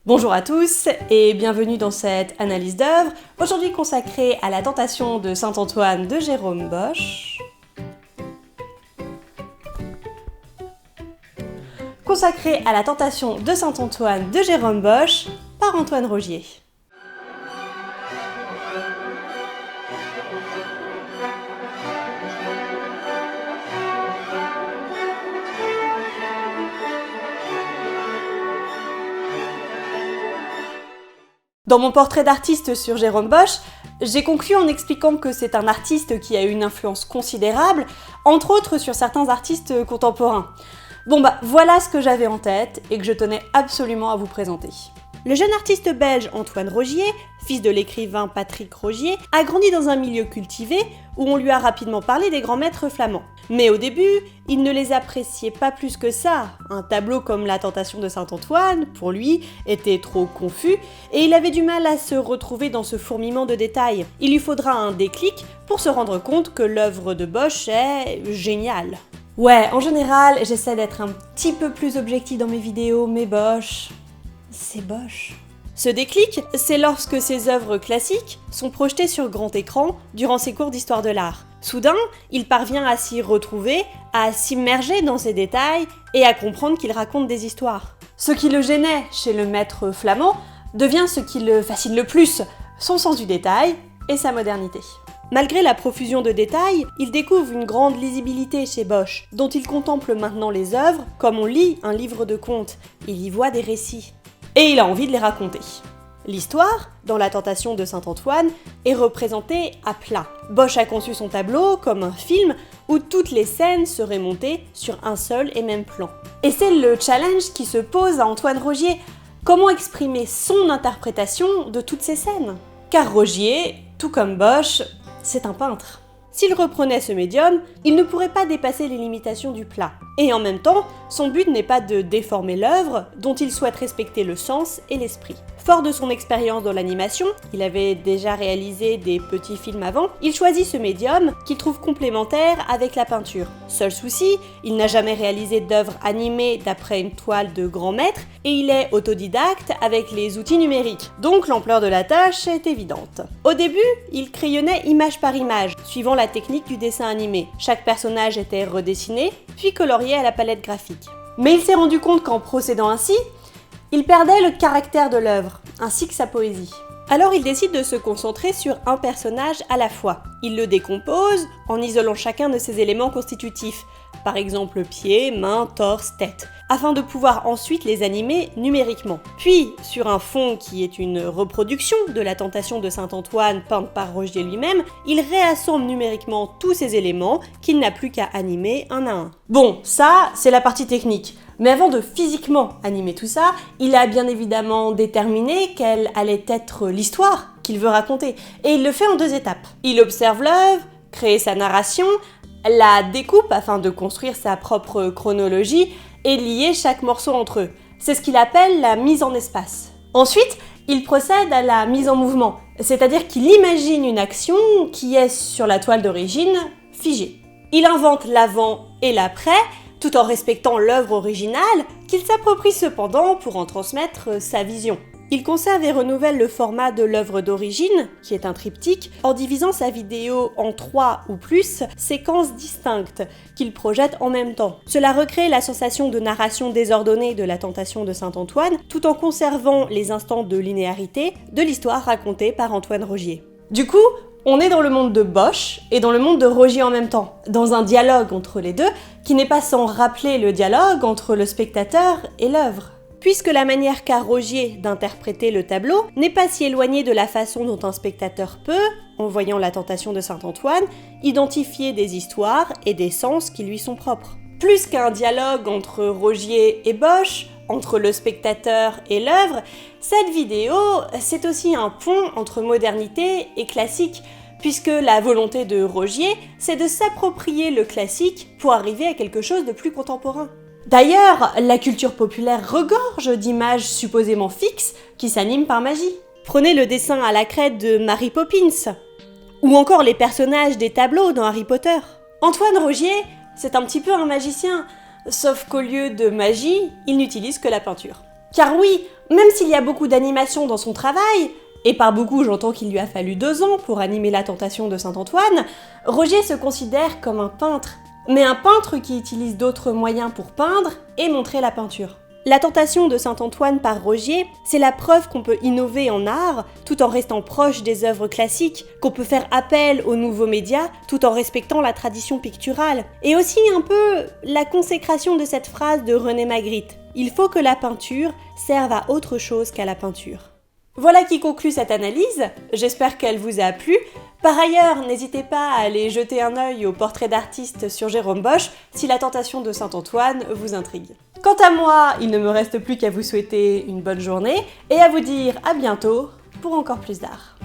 Bonjour à tous et bienvenue dans cette analyse d'œuvre, aujourd'hui consacrée à la Tentation de Saint-Antoine de Jérôme Bosch. Consacrée à la Tentation de Saint-Antoine de Jérôme Bosch par Antoine Rogier. Dans mon portrait d'artiste sur Jérôme Bosch, j'ai conclu en expliquant que c'est un artiste qui a eu une influence considérable, entre autres sur certains artistes contemporains. Voilà ce que j'avais en tête et que je tenais absolument à vous présenter. Le jeune artiste belge Antoine Rogier, fils de l'écrivain Patrick Rogier, a grandi dans un milieu cultivé où on lui a rapidement parlé des grands maîtres flamands. Mais au début, il ne les appréciait pas plus que ça. Un tableau comme La Tentation de Saint-Antoine, pour lui, était trop confus et il avait du mal à se retrouver dans ce fourmillement de détails. Il lui faudra un déclic pour se rendre compte que l'œuvre de Bosch est géniale. Ouais, en général, j'essaie d'être un petit peu plus objectif dans mes vidéos, mais Bosch, c'est Bosch. Ce déclic, c'est lorsque ses œuvres classiques sont projetées sur grand écran durant ses cours d'histoire de l'art. Soudain, il parvient à s'y retrouver, à s'immerger dans ses détails et à comprendre qu'il raconte des histoires. Ce qui le gênait chez le maître flamand devient ce qui le fascine le plus, son sens du détail et sa modernité. Malgré la profusion de détails, il découvre une grande lisibilité chez Bosch, dont il contemple maintenant les œuvres comme on lit un livre de contes. Il y voit des récits. Et il a envie de les raconter. L'histoire, dans La Tentation de Saint-Antoine, est représentée à plat. Bosch a conçu son tableau comme un film où toutes les scènes seraient montées sur un seul et même plan. Et c'est le challenge qui se pose à Antoine Rogier. Comment exprimer son interprétation de toutes ces scènes ? Car Rogier, tout comme Bosch, c'est un peintre. S'il reprenait ce médium, il ne pourrait pas dépasser les limitations du plat. Et en même temps, son but n'est pas de déformer l'œuvre, dont il souhaite respecter le sens et l'esprit. Fort de son expérience dans l'animation, il avait déjà réalisé des petits films avant, il choisit ce médium qu'il trouve complémentaire avec la peinture. Seul souci, il n'a jamais réalisé d'œuvre animée d'après une toile de grand maître et il est autodidacte avec les outils numériques. Donc l'ampleur de la tâche est évidente. Au début, il crayonnait image par image, suivant la technique du dessin animé. Chaque personnage était redessiné, puis colorié à la palette graphique. Mais il s'est rendu compte qu'en procédant ainsi, il perdait le caractère de l'œuvre, ainsi que sa poésie. Alors il décide de se concentrer sur un personnage à la fois. Il le décompose en isolant chacun de ses éléments constitutifs, par exemple pieds, mains, torse, tête, afin de pouvoir ensuite les animer numériquement. Puis, sur un fond qui est une reproduction de La Tentation de Saint-Antoine peinte par Rogier lui-même, il réassemble numériquement tous ces éléments qu'il n'a plus qu'à animer un à un. Bon, ça, c'est la partie technique. Mais avant de physiquement animer tout ça, il a bien évidemment déterminé quelle allait être l'histoire qu'il veut raconter. Et il le fait en 2 étapes. Il observe l'œuvre, crée sa narration, la découpe afin de construire sa propre chronologie et lier chaque morceau entre eux. C'est ce qu'il appelle la mise en espace. Ensuite, il procède à la mise en mouvement, c'est-à-dire qu'il imagine une action qui est sur la toile d'origine figée. Il invente l'avant et l'après, tout en respectant l'œuvre originale, qu'il s'approprie cependant pour en transmettre sa vision. Il conserve et renouvelle le format de l'œuvre d'origine, qui est un triptyque, en divisant sa vidéo en 3 ou plus séquences distinctes qu'il projette en même temps. Cela recrée la sensation de narration désordonnée de La Tentation de Saint-Antoine, tout en conservant les instants de linéarité de l'histoire racontée par Antoine Rogier. Du coup, on est dans le monde de Bosch et dans le monde de Rogier en même temps, dans un dialogue entre les deux qui n'est pas sans rappeler le dialogue entre le spectateur et l'œuvre. Puisque la manière qu'a Rogier d'interpréter le tableau n'est pas si éloignée de la façon dont un spectateur peut, en voyant La Tentation de Saint-Antoine, identifier des histoires et des sens qui lui sont propres. Plus qu'un dialogue entre Rogier et Bosch, entre le spectateur et l'œuvre, cette vidéo, c'est aussi un pont entre modernité et classique, puisque la volonté de Rogier, c'est de s'approprier le classique pour arriver à quelque chose de plus contemporain. D'ailleurs, la culture populaire regorge d'images supposément fixes qui s'animent par magie. Prenez le dessin à la craie de Mary Poppins, ou encore les personnages des tableaux dans Harry Potter. Antoine Rogier, c'est un petit peu un magicien, sauf qu'au lieu de magie, il n'utilise que la peinture. Car oui, même s'il y a beaucoup d'animation dans son travail, et par beaucoup j'entends qu'il lui a fallu 2 ans pour animer la Tentation de Saint-Antoine, Rogier se considère comme un peintre, mais un peintre qui utilise d'autres moyens pour peindre et montrer la peinture. La Tentation de Saint-Antoine par Rogier, c'est la preuve qu'on peut innover en art tout en restant proche des œuvres classiques, qu'on peut faire appel aux nouveaux médias tout en respectant la tradition picturale. Et aussi un peu la consécration de cette phrase de René Magritte. Il faut que la peinture serve à autre chose qu'à la peinture. Voilà qui conclut cette analyse, j'espère qu'elle vous a plu. Par ailleurs, n'hésitez pas à aller jeter un œil au portrait d'artiste sur Jérôme Bosch si la Tentation de Saint-Antoine vous intrigue. Quant à moi, il ne me reste plus qu'à vous souhaiter une bonne journée et à vous dire à bientôt pour encore plus d'art.